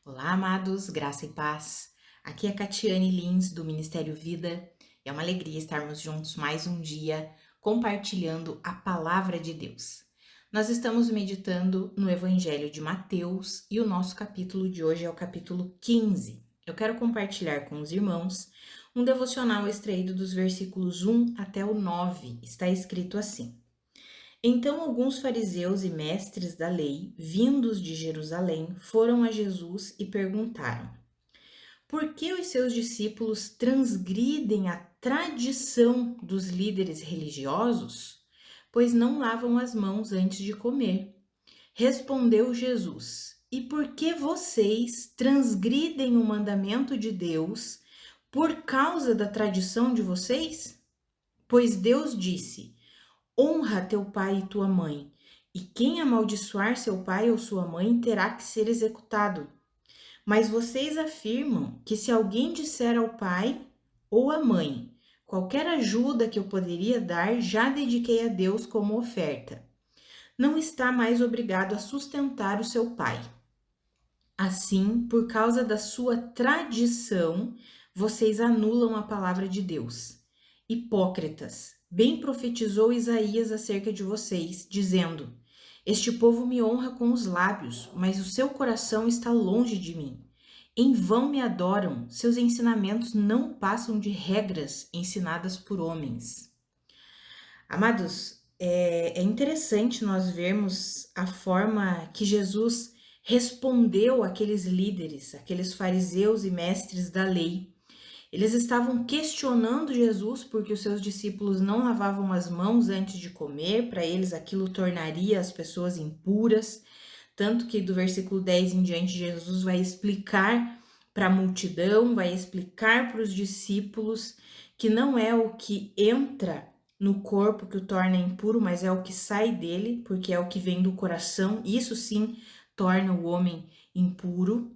Olá, amados, graça e paz. Aqui é Catiane Lins, do Ministério Vida. É uma alegria estarmos juntos mais um dia, compartilhando a palavra de Deus. Nós estamos meditando no Evangelho de Mateus e o nosso capítulo de hoje é o capítulo 15. Eu quero compartilhar com os irmãos um devocional extraído dos versículos 1 até o 9. Está escrito assim: Então alguns fariseus e mestres da lei, vindos de Jerusalém, foram a Jesus e perguntaram: Por que os seus discípulos transgridem a tradição dos líderes religiosos? Pois não lavam as mãos antes de comer. Respondeu Jesus: E por que vocês transgridem o mandamento de Deus por causa da tradição de vocês? Pois Deus disse: Honra teu pai e tua mãe, e quem amaldiçoar seu pai ou sua mãe terá que ser executado. Mas vocês afirmam que se alguém disser ao pai ou à mãe, qualquer ajuda que eu poderia dar, já dediquei a Deus como oferta, não está mais obrigado a sustentar o seu pai. Assim, por causa da sua tradição, vocês anulam a palavra de Deus. Hipócritas, bem profetizou Isaías acerca de vocês, dizendo: Este povo me honra com os lábios, mas o seu coração está longe de mim. Em vão me adoram, seus ensinamentos não passam de regras ensinadas por homens. Amados, é interessante nós vermos a forma que Jesus respondeu àqueles líderes, aqueles fariseus e mestres da lei. Eles estavam questionando Jesus porque os seus discípulos não lavavam as mãos antes de comer, para eles aquilo tornaria as pessoas impuras. Tanto que do versículo 10 em diante, Jesus vai explicar para a multidão, vai explicar para os discípulos que não é o que entra no corpo que o torna impuro, mas é o que sai dele, porque é o que vem do coração. Isso sim torna o homem impuro.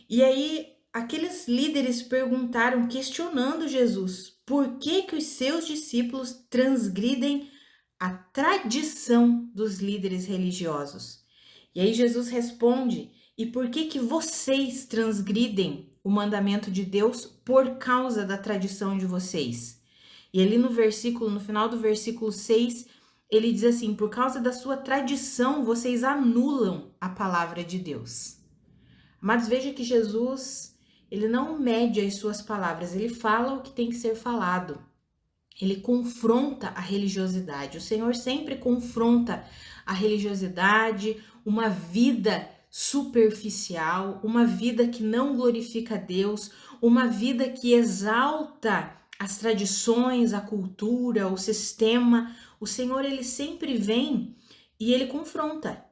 E aí aqueles líderes perguntaram, questionando Jesus, por que que os seus discípulos transgridem a tradição dos líderes religiosos? E aí Jesus responde: E por que que vocês transgridem o mandamento de Deus por causa da tradição de vocês? E ali no final do versículo 6, ele diz assim: Por causa da sua tradição, vocês anulam a palavra de Deus. Mas veja que Jesus, ele não mede as suas palavras, ele fala o que tem que ser falado. Ele confronta a religiosidade. O Senhor sempre confronta a religiosidade, uma vida superficial, uma vida que não glorifica a Deus, uma vida que exalta as tradições, a cultura, o sistema. O Senhor, ele sempre vem e ele confronta.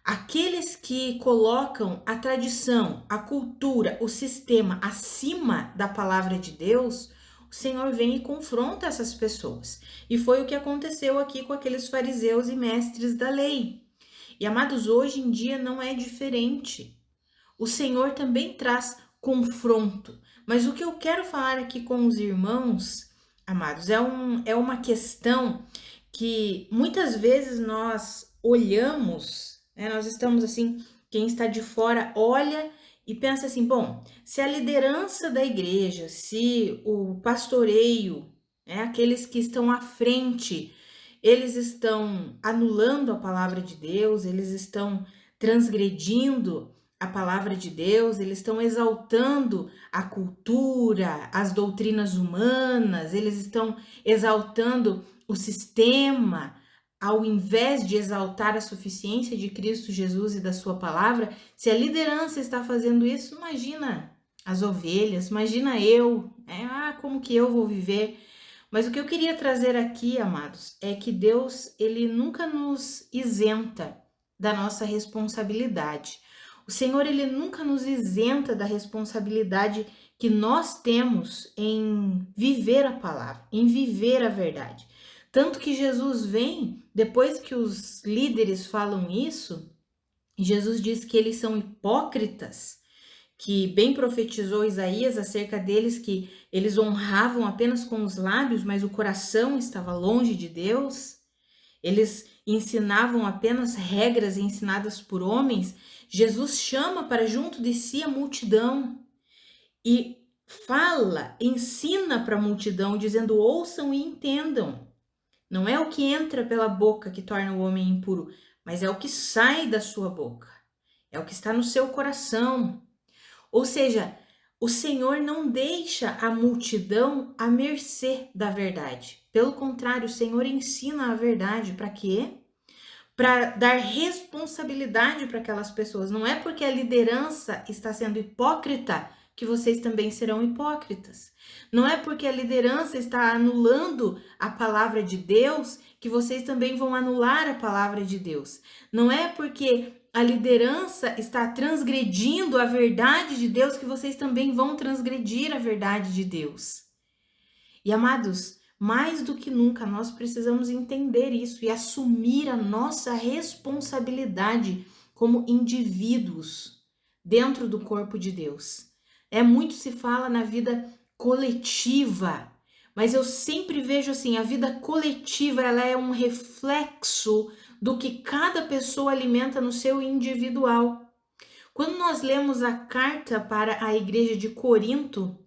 Aqueles que colocam a tradição, a cultura, o sistema acima da palavra de Deus, o Senhor vem e confronta essas pessoas. E foi o que aconteceu aqui com aqueles fariseus e mestres da lei. E amados, hoje em dia não é diferente. O Senhor também traz confronto. Mas o que eu quero falar aqui com os irmãos, amados, é uma questão que muitas vezes nós olhamos, né, nós estamos assim, quem está de fora olha e pensa assim, bom, se a liderança da igreja, se o pastoreio, né, aqueles que estão à frente, eles estão anulando a palavra de Deus, eles estão transgredindo a palavra de Deus, eles estão exaltando a cultura, as doutrinas humanas, eles estão exaltando o sistema, ao invés de exaltar a suficiência de Cristo Jesus e da sua palavra. Se a liderança está fazendo isso, imagina as ovelhas, imagina eu, como que eu vou viver? Mas o que eu queria trazer aqui, amados, é que Deus, ele nunca nos isenta da nossa responsabilidade. O Senhor, ele nunca nos isenta da responsabilidade que nós temos em viver a palavra, em viver a verdade. Tanto que Jesus vem, depois que os líderes falam isso, Jesus diz que eles são hipócritas, que bem profetizou Isaías acerca deles, que eles honravam apenas com os lábios, mas o coração estava longe de Deus. Eles ensinavam apenas regras ensinadas por homens, Jesus chama para junto de si a multidão e fala, ensina para a multidão, dizendo: ouçam e entendam. Não é o que entra pela boca que torna o homem impuro, mas é o que sai da sua boca. É o que está no seu coração. Ou seja, o Senhor não deixa a multidão à mercê da verdade. Pelo contrário, o Senhor ensina a verdade. Para quê? Para dar responsabilidade para aquelas pessoas. Não é porque a liderança está sendo hipócrita que vocês também serão hipócritas. Não é porque a liderança está anulando a palavra de Deus que vocês também vão anular a palavra de Deus. Não é porque a liderança está transgredindo a verdade de Deus que vocês também vão transgredir a verdade de Deus. E amados, mais do que nunca nós precisamos entender isso e assumir a nossa responsabilidade como indivíduos dentro do corpo de Deus. Muito se fala na vida coletiva, mas eu sempre vejo assim, a vida coletiva ela é um reflexo do que cada pessoa alimenta no seu individual. Quando nós lemos a carta para a igreja de Corinto,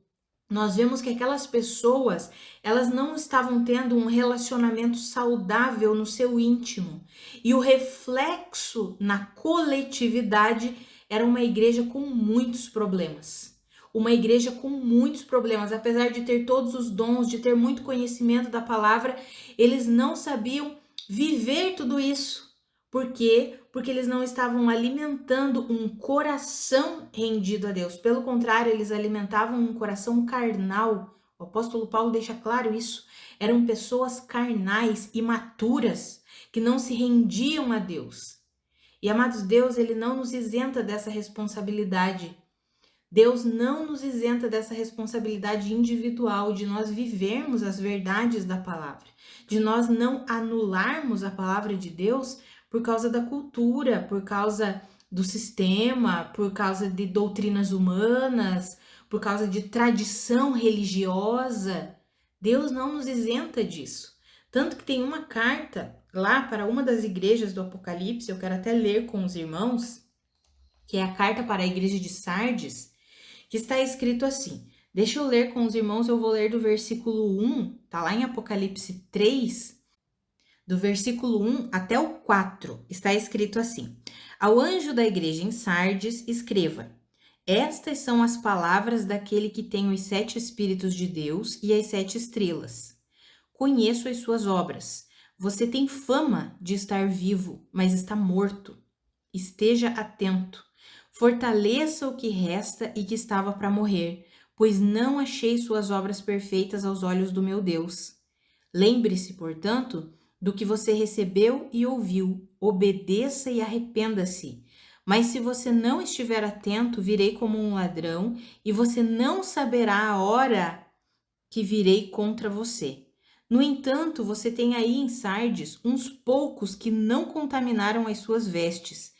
nós vemos que aquelas pessoas, elas não estavam tendo um relacionamento saudável no seu íntimo. E o reflexo na coletividade era uma igreja com muitos problemas. Uma igreja com muitos problemas, apesar de ter todos os dons, de ter muito conhecimento da palavra, eles não sabiam viver tudo isso. Por quê? Porque eles não estavam alimentando um coração rendido a Deus. Pelo contrário, eles alimentavam um coração carnal. O apóstolo Paulo deixa claro isso. Eram pessoas carnais, imaturas, que não se rendiam a Deus. E, amados, Deus, ele não nos isenta dessa responsabilidade. Deus não nos isenta dessa responsabilidade individual de nós vivermos as verdades da palavra, de nós não anularmos a palavra de Deus por causa da cultura, por causa do sistema, por causa de doutrinas humanas, por causa de tradição religiosa. Deus não nos isenta disso. Tanto que tem uma carta lá para uma das igrejas do Apocalipse, eu quero até ler com os irmãos, que é a carta para a igreja de Sardes, que está escrito assim. Deixa eu ler com os irmãos, eu vou ler do versículo 1, tá lá em Apocalipse 3, do versículo 1 até o 4, está escrito assim: ao anjo da igreja em Sardes, escreva: estas são as palavras daquele que tem os 7 Espíritos de Deus e as 7 estrelas. Conheço as suas obras. Você tem fama de estar vivo, mas está morto. Esteja atento. Fortaleça o que resta e que estava para morrer, pois não achei suas obras perfeitas aos olhos do meu Deus. Lembre-se, portanto, do que você recebeu e ouviu, obedeça e arrependa-se. Mas se você não estiver atento, virei como um ladrão e você não saberá a hora que virei contra você. No entanto, você tem aí em Sardes uns poucos que não contaminaram as suas vestes.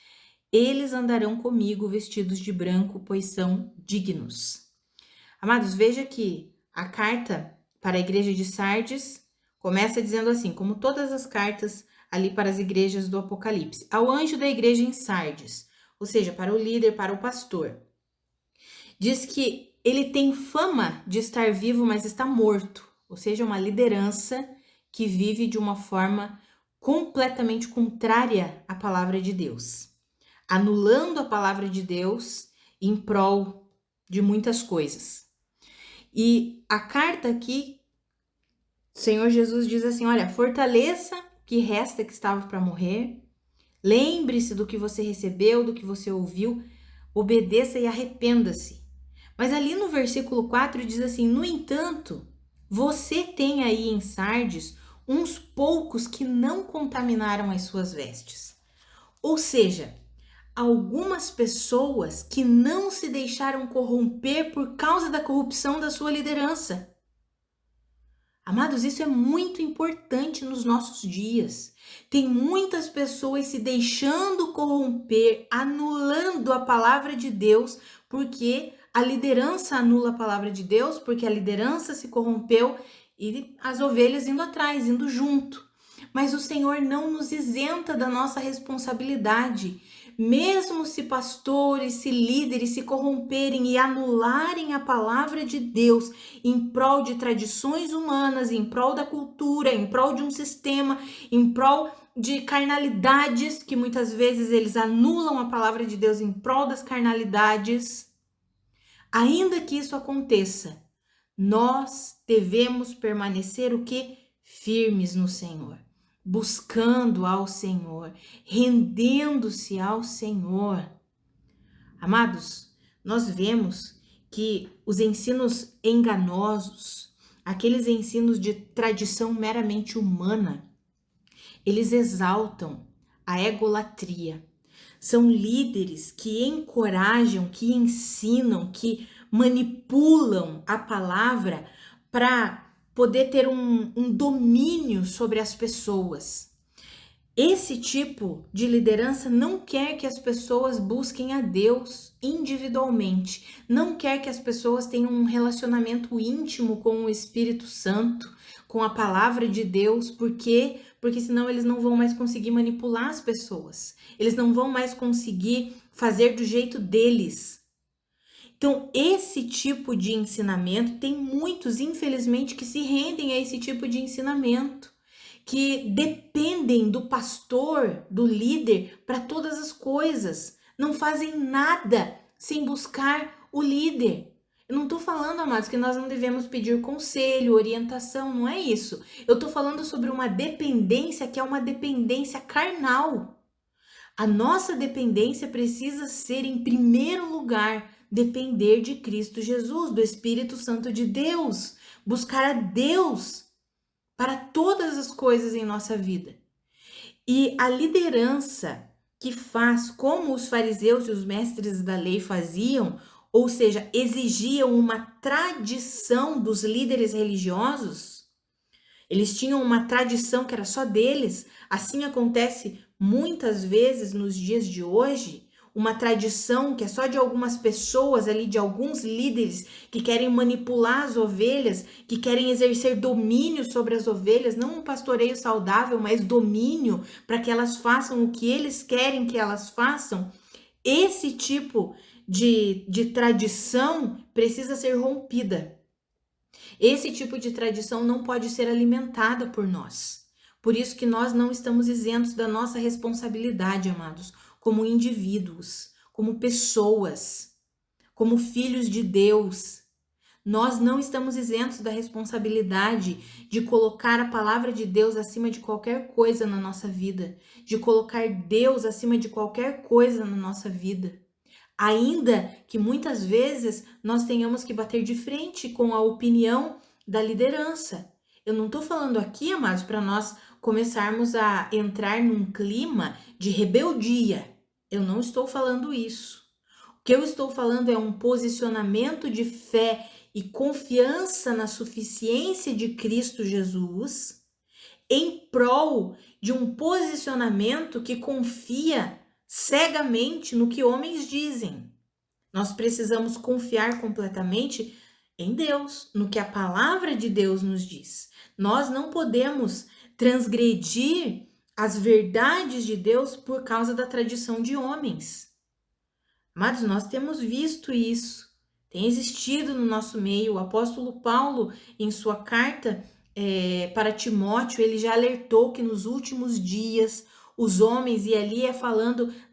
Eles andarão comigo vestidos de branco, pois são dignos. Amados, veja que a carta para a igreja de Sardes começa dizendo assim, como todas as cartas ali para as igrejas do Apocalipse: ao anjo da igreja em Sardes, ou seja, para o líder, para o pastor. Diz que ele tem fama de estar vivo, mas está morto, ou seja, uma liderança que vive de uma forma completamente contrária à palavra de Deus, anulando a palavra de Deus em prol de muitas coisas. E a carta aqui, o Senhor Jesus diz assim, olha, fortaleça o que resta que estava para morrer, lembre-se do que você recebeu, do que você ouviu, obedeça e arrependa-se. Mas ali no versículo 4 diz assim, no entanto, você tem aí em Sardes uns poucos que não contaminaram as suas vestes. Ou seja, algumas pessoas que não se deixaram corromper por causa da corrupção da sua liderança. Amados, isso é muito importante nos nossos dias. Tem muitas pessoas se deixando corromper, anulando a palavra de Deus, porque a liderança anula a palavra de Deus, porque a liderança se corrompeu e as ovelhas indo atrás, indo junto. mas o Senhor não nos isenta da nossa responsabilidade. Mesmo se pastores, se líderes se corromperem e anularem a palavra de Deus em prol de tradições humanas, em prol da cultura, em prol de um sistema, em prol de carnalidades, que muitas vezes eles anulam a palavra de Deus em prol das carnalidades, ainda que isso aconteça, nós devemos permanecer o quê? Firmes no Senhor, buscando ao Senhor, rendendo-se ao Senhor. Amados, nós vemos que os ensinos enganosos, aqueles ensinos de tradição meramente humana, eles exaltam a egolatria. São líderes que encorajam, que ensinam, que manipulam a palavra para poder ter um domínio sobre as pessoas. Esse tipo de liderança não quer que as pessoas busquem a Deus individualmente, não quer que as pessoas tenham um relacionamento íntimo com o Espírito Santo, com a palavra de Deus, porque senão eles não vão mais conseguir manipular as pessoas, eles não vão mais conseguir fazer do jeito deles. Então, esse tipo de ensinamento, tem muitos, infelizmente, que se rendem a esse tipo de ensinamento, que dependem do pastor, do líder, para todas as coisas, não fazem nada sem buscar o líder. Eu não estou falando, amados, que nós não devemos pedir conselho, orientação, não é isso. Eu estou falando sobre uma dependência que é uma dependência carnal. A nossa dependência precisa ser, em primeiro lugar, depender de Cristo Jesus, do Espírito Santo de Deus, buscar a Deus para todas as coisas em nossa vida. E a liderança que faz como os fariseus e os mestres da lei faziam, ou seja, exigiam uma tradição dos líderes religiosos, eles tinham uma tradição que era só deles. Assim acontece muitas vezes nos dias de hoje, uma tradição que é só de algumas pessoas ali, de alguns líderes que querem manipular as ovelhas, que querem exercer domínio sobre as ovelhas, não um pastoreio saudável, mas domínio para que elas façam o que eles querem que elas façam. Esse tipo de tradição precisa ser rompida. Esse tipo de tradição não pode ser alimentada por nós. Por isso que nós não estamos isentos da nossa responsabilidade, amados, como indivíduos, como pessoas, como filhos de Deus. Nós não estamos isentos da responsabilidade de colocar a palavra de Deus acima de qualquer coisa na nossa vida, de colocar Deus acima de qualquer coisa na nossa vida. Ainda que muitas vezes nós tenhamos que bater de frente com a opinião da liderança. Eu não estou falando aqui, amados, para nós começarmos a entrar num clima de rebeldia. Eu não estou falando isso. O que eu estou falando é um posicionamento de fé e confiança na suficiência de Cristo Jesus em prol de um posicionamento que confia cegamente no que homens dizem. Nós precisamos confiar completamente em Deus, no que a palavra de Deus nos diz. Nós não podemos transgredir as verdades de Deus por causa da tradição de homens. Amados, nós temos visto isso. Tem existido no nosso meio. O apóstolo Paulo, em sua carta para Timóteo, ele já alertou que nos últimos dias os homens, e ali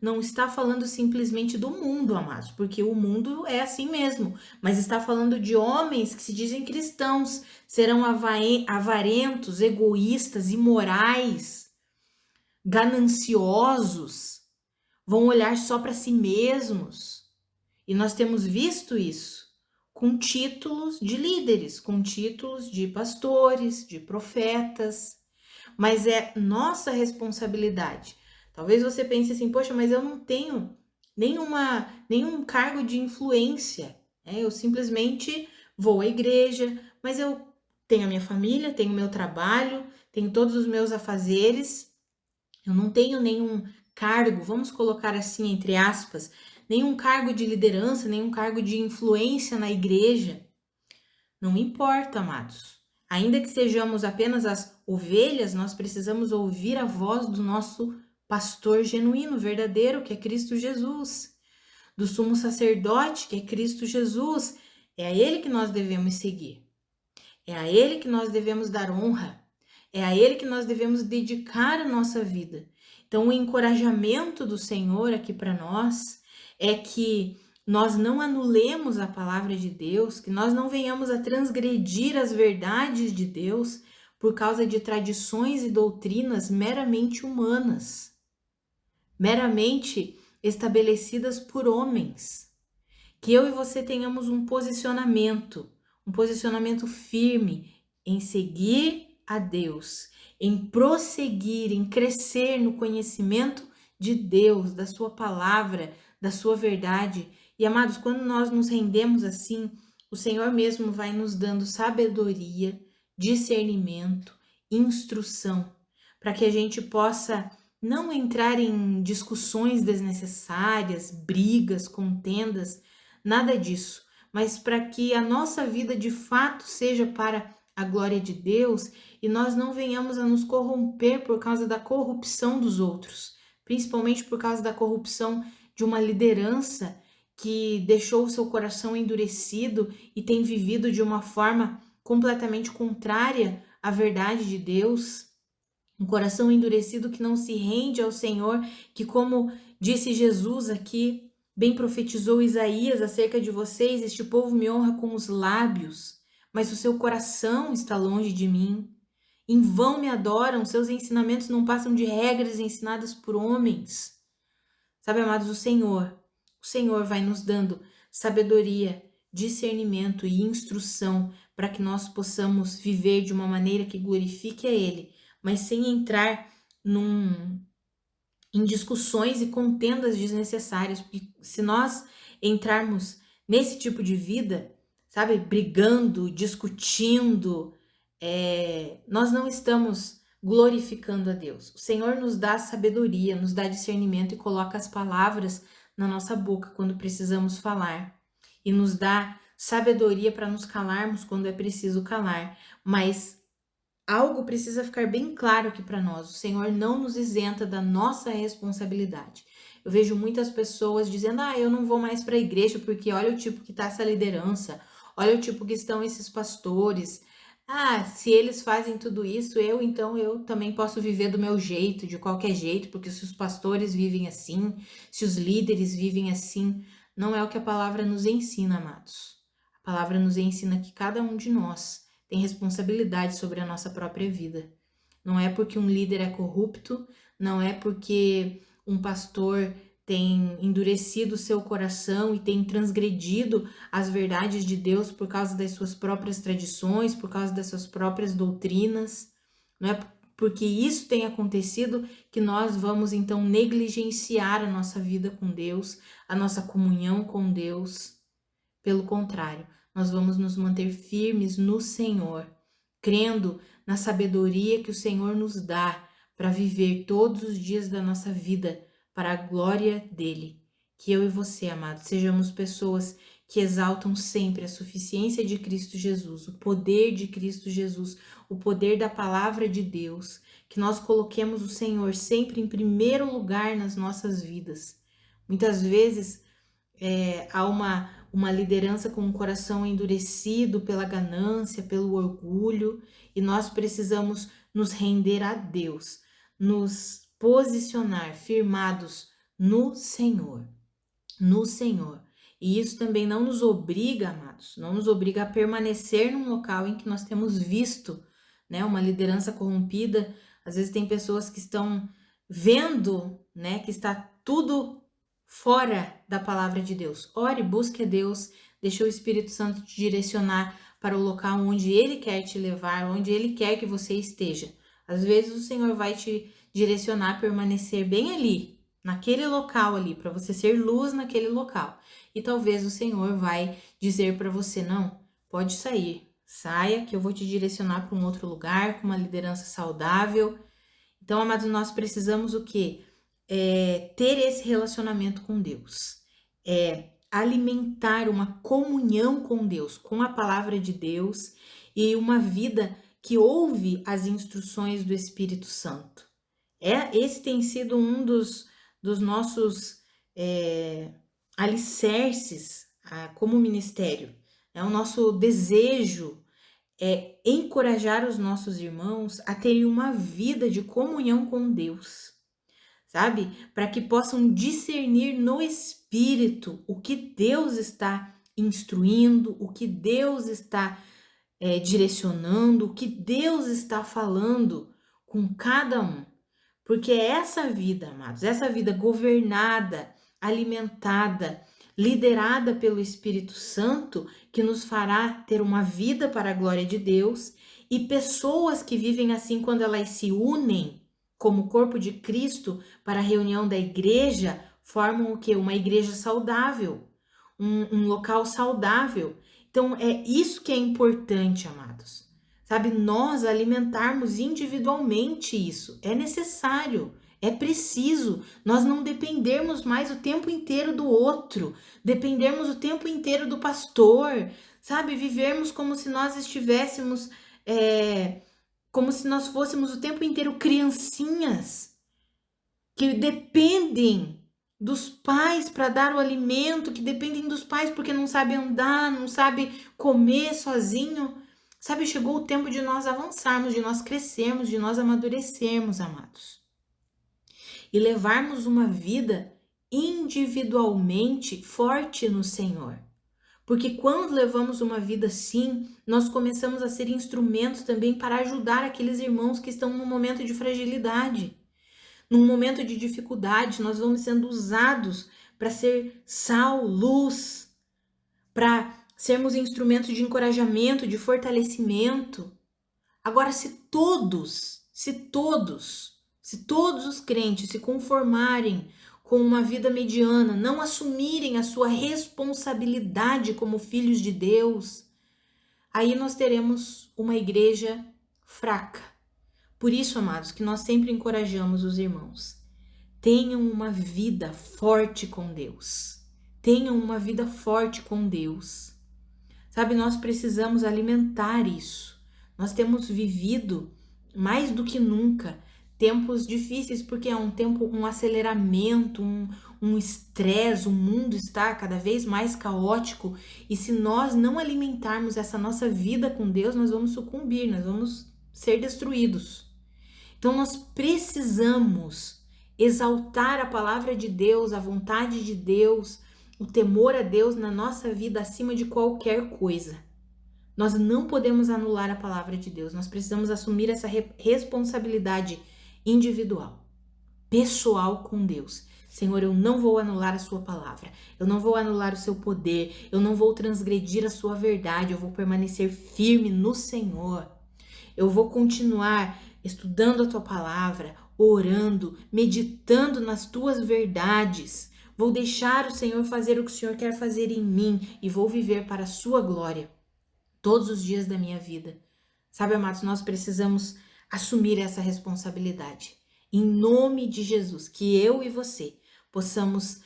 não está falando simplesmente do mundo, amados, porque o mundo é assim mesmo, mas está falando de homens que se dizem cristãos, serão avarentos, egoístas, imorais, gananciosos, vão olhar só para si mesmos. E nós temos visto isso com títulos de líderes, com títulos de pastores, de profetas. Mas é nossa responsabilidade. Talvez você pense assim, poxa, mas eu não tenho nenhum cargo de influência, né? Eu simplesmente vou à igreja, mas eu tenho a minha família, tenho o meu trabalho, tenho todos os meus afazeres, eu não tenho nenhum cargo, vamos colocar assim, entre aspas, nenhum cargo de liderança, nenhum cargo de influência na igreja. Não importa, amados. Ainda que sejamos apenas as ovelhas, nós precisamos ouvir a voz do nosso pastor genuíno, verdadeiro, que é Cristo Jesus, do sumo sacerdote, que é Cristo Jesus. É a ele que nós devemos seguir. É a ele que nós devemos dar honra. É a ele que nós devemos dedicar a nossa vida. Então, o encorajamento do Senhor aqui para nós é que nós não anulemos a palavra de Deus, que nós não venhamos a transgredir as verdades de Deus por causa de tradições e doutrinas meramente humanas, meramente estabelecidas por homens. Que eu e você tenhamos um posicionamento firme em seguir a Deus, em prosseguir, em crescer no conhecimento de Deus, da sua palavra, da sua verdade. E amados, quando nós nos rendemos assim, o Senhor mesmo vai nos dando sabedoria, discernimento, instrução, para que a gente possa não entrar em discussões desnecessárias, brigas, contendas, nada disso, mas para que a nossa vida de fato seja para a glória de Deus e nós não venhamos a nos corromper por causa da corrupção dos outros, principalmente por causa da corrupção de uma liderança que deixou o seu coração endurecido e tem vivido de uma forma completamente contrária à verdade de Deus. Um coração endurecido que não se rende ao Senhor, que, como disse Jesus aqui, bem profetizou Isaías acerca de vocês: este povo me honra com os lábios, mas o seu coração está longe de mim. Em vão me adoram, seus ensinamentos não passam de regras ensinadas por homens. Sabe, amados, o Senhor vai nos dando sabedoria, discernimento e instrução para que nós possamos viver de uma maneira que glorifique a Ele, mas sem entrar em discussões e contendas desnecessárias, porque se nós entrarmos nesse tipo de vida, sabe, brigando, discutindo, nós não estamos glorificando a Deus. O Senhor nos dá sabedoria, nos dá discernimento e coloca as palavras na nossa boca quando precisamos falar, e nos dá sabedoria para nos calarmos quando é preciso calar, mas algo precisa ficar bem claro aqui para nós: o Senhor não nos isenta da nossa responsabilidade. Eu vejo muitas pessoas dizendo: eu não vou mais para a igreja porque olha o tipo que está essa liderança, olha o tipo que estão esses pastores. Se eles fazem tudo isso, então eu também posso viver do meu jeito, de qualquer jeito, porque se os pastores vivem assim, se os líderes vivem assim, não é o que a palavra nos ensina, amados. A palavra nos ensina que cada um de nós tem responsabilidade sobre a nossa própria vida. Não é porque um líder é corrupto, não é porque um pastor tem endurecido o seu coração e tem transgredido as verdades de Deus por causa das suas próprias tradições, por causa das suas próprias doutrinas. Não é porque isso tem acontecido que nós vamos então negligenciar a nossa vida com Deus, a nossa comunhão com Deus. Pelo contrário, nós vamos nos manter firmes no Senhor, crendo na sabedoria que o Senhor nos dá para viver todos os dias da nossa vida para a glória dele. Que eu e você, amados, sejamos pessoas que exaltam sempre a suficiência de Cristo Jesus, o poder de Cristo Jesus, o poder da palavra de Deus, que nós coloquemos o Senhor sempre em primeiro lugar nas nossas vidas. Muitas vezes há uma liderança com um coração endurecido pela ganância, pelo orgulho, e nós precisamos nos render a Deus, nos posicionar firmados no Senhor, no Senhor. E isso também não nos obriga, amados, não nos obriga a permanecer num local em que nós temos visto, né, uma liderança corrompida. Às vezes tem pessoas que estão vendo, né, que está tudo fora da palavra de Deus. Ore, busque a Deus, deixe o Espírito Santo te direcionar para o local onde Ele quer te levar, onde Ele quer que você esteja. Às vezes o Senhor vai te direcionar a permanecer bem ali, naquele local ali, para você ser luz naquele local. E talvez o Senhor vai dizer para você: não, pode sair, saia que eu vou te direcionar para um outro lugar, com uma liderança saudável. Então, amados, nós precisamos o quê? Ter esse relacionamento com Deus, alimentar uma comunhão com Deus, com a palavra de Deus, e uma vida que ouve as instruções do Espírito Santo. Esse tem sido um dos nossos alicerces como ministério. O nosso desejo é encorajar os nossos irmãos a terem uma vida de comunhão com Deus, sabe? Para que possam discernir no Espírito o que Deus está instruindo, o que Deus está direcionando, o que Deus está falando com cada um. Porque é essa vida, amados, essa vida governada, alimentada, liderada pelo Espírito Santo, que nos fará ter uma vida para a glória de Deus, e pessoas que vivem assim quando elas se unem como corpo de Cristo para a reunião da igreja, formam o quê? Uma igreja saudável, um local saudável. Então é isso que é importante, amados. Sabe, nós alimentarmos individualmente isso. É necessário, é preciso. Nós não dependermos mais o tempo inteiro do outro, dependermos o tempo inteiro do pastor, sabe? Vivermos como se nós estivéssemos, como se nós fôssemos o tempo inteiro criancinhas que dependem dos pais para dar o alimento, que dependem dos pais porque não sabem andar, não sabem comer sozinho. Sabe, chegou o tempo de nós avançarmos, de nós crescermos, de nós amadurecermos, amados. E levarmos uma vida individualmente forte no Senhor. Porque quando levamos uma vida assim, nós começamos a ser instrumentos também para ajudar aqueles irmãos que estão num momento de fragilidade. Num momento de dificuldade, nós vamos sendo usados para ser sal, luz, para sermos instrumentos de encorajamento, de fortalecimento. Agora, se todos os crentes se conformarem com uma vida mediana, não assumirem a sua responsabilidade como filhos de Deus, aí nós teremos uma igreja fraca. Por isso, amados, que nós sempre encorajamos os irmãos. Tenham uma vida forte com Deus. Tenham uma vida forte com Deus. Sabe, nós precisamos alimentar isso. Nós temos vivido, mais do que nunca, tempos difíceis, porque é um aceleramento, um estresse, o mundo está cada vez mais caótico, e se nós não alimentarmos essa nossa vida com Deus, nós vamos sucumbir, nós vamos ser destruídos. Então nós precisamos exaltar a palavra de Deus, a vontade de Deus, o temor a Deus na nossa vida acima de qualquer coisa. Nós não podemos anular a palavra de Deus, nós precisamos assumir essa responsabilidade individual, pessoal com Deus. Senhor, eu não vou anular a sua palavra, eu não vou anular o seu poder, eu não vou transgredir a sua verdade, eu vou permanecer firme no Senhor. Eu vou continuar estudando a tua palavra, orando, meditando nas tuas verdades. Vou deixar o Senhor fazer o que o Senhor quer fazer em mim e vou viver para a sua glória todos os dias da minha vida. Sabe, amados, nós precisamos assumir essa responsabilidade. Em nome de Jesus, que eu e você possamos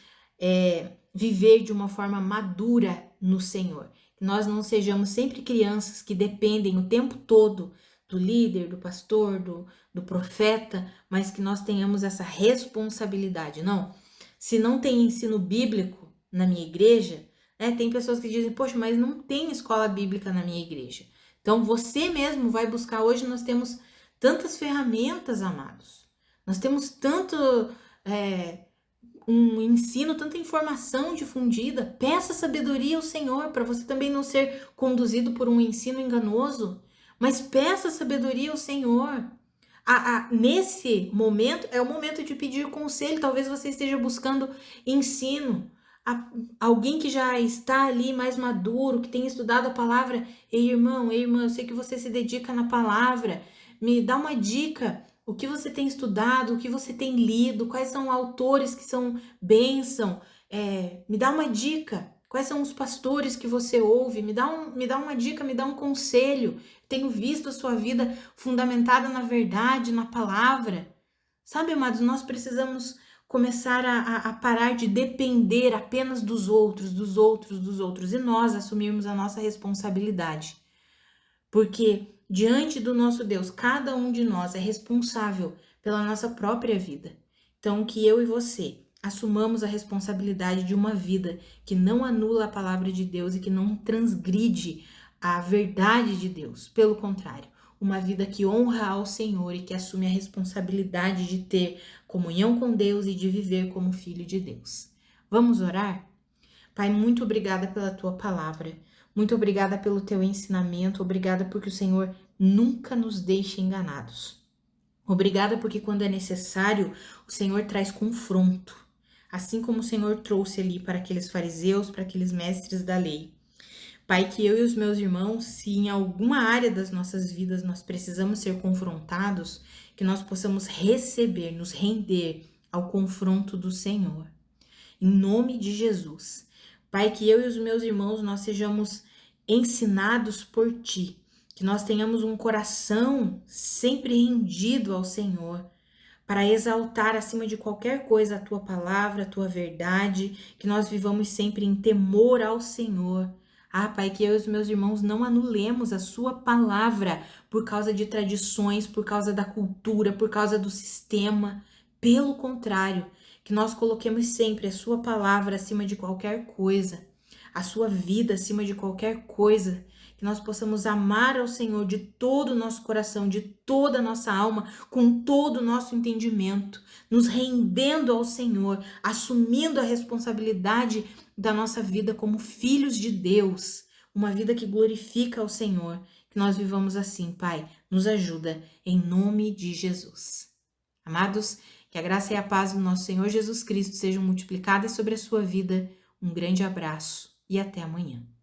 viver de uma forma madura no Senhor. Que nós não sejamos sempre crianças que dependem o tempo todo do líder, do pastor, do profeta, mas que nós tenhamos essa responsabilidade. Não, se não tem ensino bíblico na minha igreja, tem pessoas que dizem, poxa, mas não tem escola bíblica na minha igreja. Então, você mesmo vai buscar. Hoje nós temos tantas ferramentas, amados. Nós temos tanto um ensino, tanta informação difundida. Peça sabedoria ao Senhor, para você também não ser conduzido por um ensino enganoso. Mas peça sabedoria ao Senhor. Nesse momento, é o momento de pedir conselho. Talvez você esteja buscando ensino. Alguém que já está ali mais maduro, que tem estudado a palavra. Ei, irmão, ei, irmã, eu sei que você se dedica na palavra. Me dá uma dica. O que você tem estudado, o que você tem lido, quais são autores que são bênção. Me dá uma dica. Quais são os pastores que você ouve? Me dá uma dica, me dá um conselho. Tenho visto a sua vida fundamentada na verdade, na palavra. Sabe, amados, nós precisamos começar a parar de depender apenas dos outros, e nós assumirmos a nossa responsabilidade. Porque diante do nosso Deus, cada um de nós é responsável pela nossa própria vida. Então, que eu e você assumamos a responsabilidade de uma vida que não anula a palavra de Deus e que não transgride a verdade de Deus. Pelo contrário, uma vida que honra ao Senhor e que assume a responsabilidade de ter comunhão com Deus e de viver como filho de Deus. Vamos orar? Pai, muito obrigada pela tua palavra. Muito obrigada pelo teu ensinamento. Obrigada porque o Senhor nunca nos deixa enganados. Obrigada porque quando é necessário, o Senhor traz confronto. Assim como o Senhor trouxe ali para aqueles fariseus, para aqueles mestres da lei. Pai, que eu e os meus irmãos, se em alguma área das nossas vidas nós precisamos ser confrontados, que nós possamos receber, nos render ao confronto do Senhor. Em nome de Jesus. Pai, que eu e os meus irmãos nós sejamos ensinados por Ti, que nós tenhamos um coração sempre rendido ao Senhor, para exaltar acima de qualquer coisa a Tua palavra, a Tua verdade, que nós vivamos sempre em temor ao Senhor. Ah, Pai, que eu e os meus irmãos não anulemos a Sua palavra por causa de tradições, por causa da cultura, por causa do sistema. Pelo contrário, que nós coloquemos sempre a Sua palavra acima de qualquer coisa, a Sua vida acima de qualquer coisa, que nós possamos amar ao Senhor de todo o nosso coração, de toda a nossa alma, com todo o nosso entendimento, nos rendendo ao Senhor, assumindo a responsabilidade da nossa vida como filhos de Deus, uma vida que glorifica ao Senhor. Que nós vivamos assim, Pai, nos ajuda, em nome de Jesus. Amados, que a graça e a paz do nosso Senhor Jesus Cristo sejam multiplicadas sobre a sua vida. Um grande abraço e até amanhã.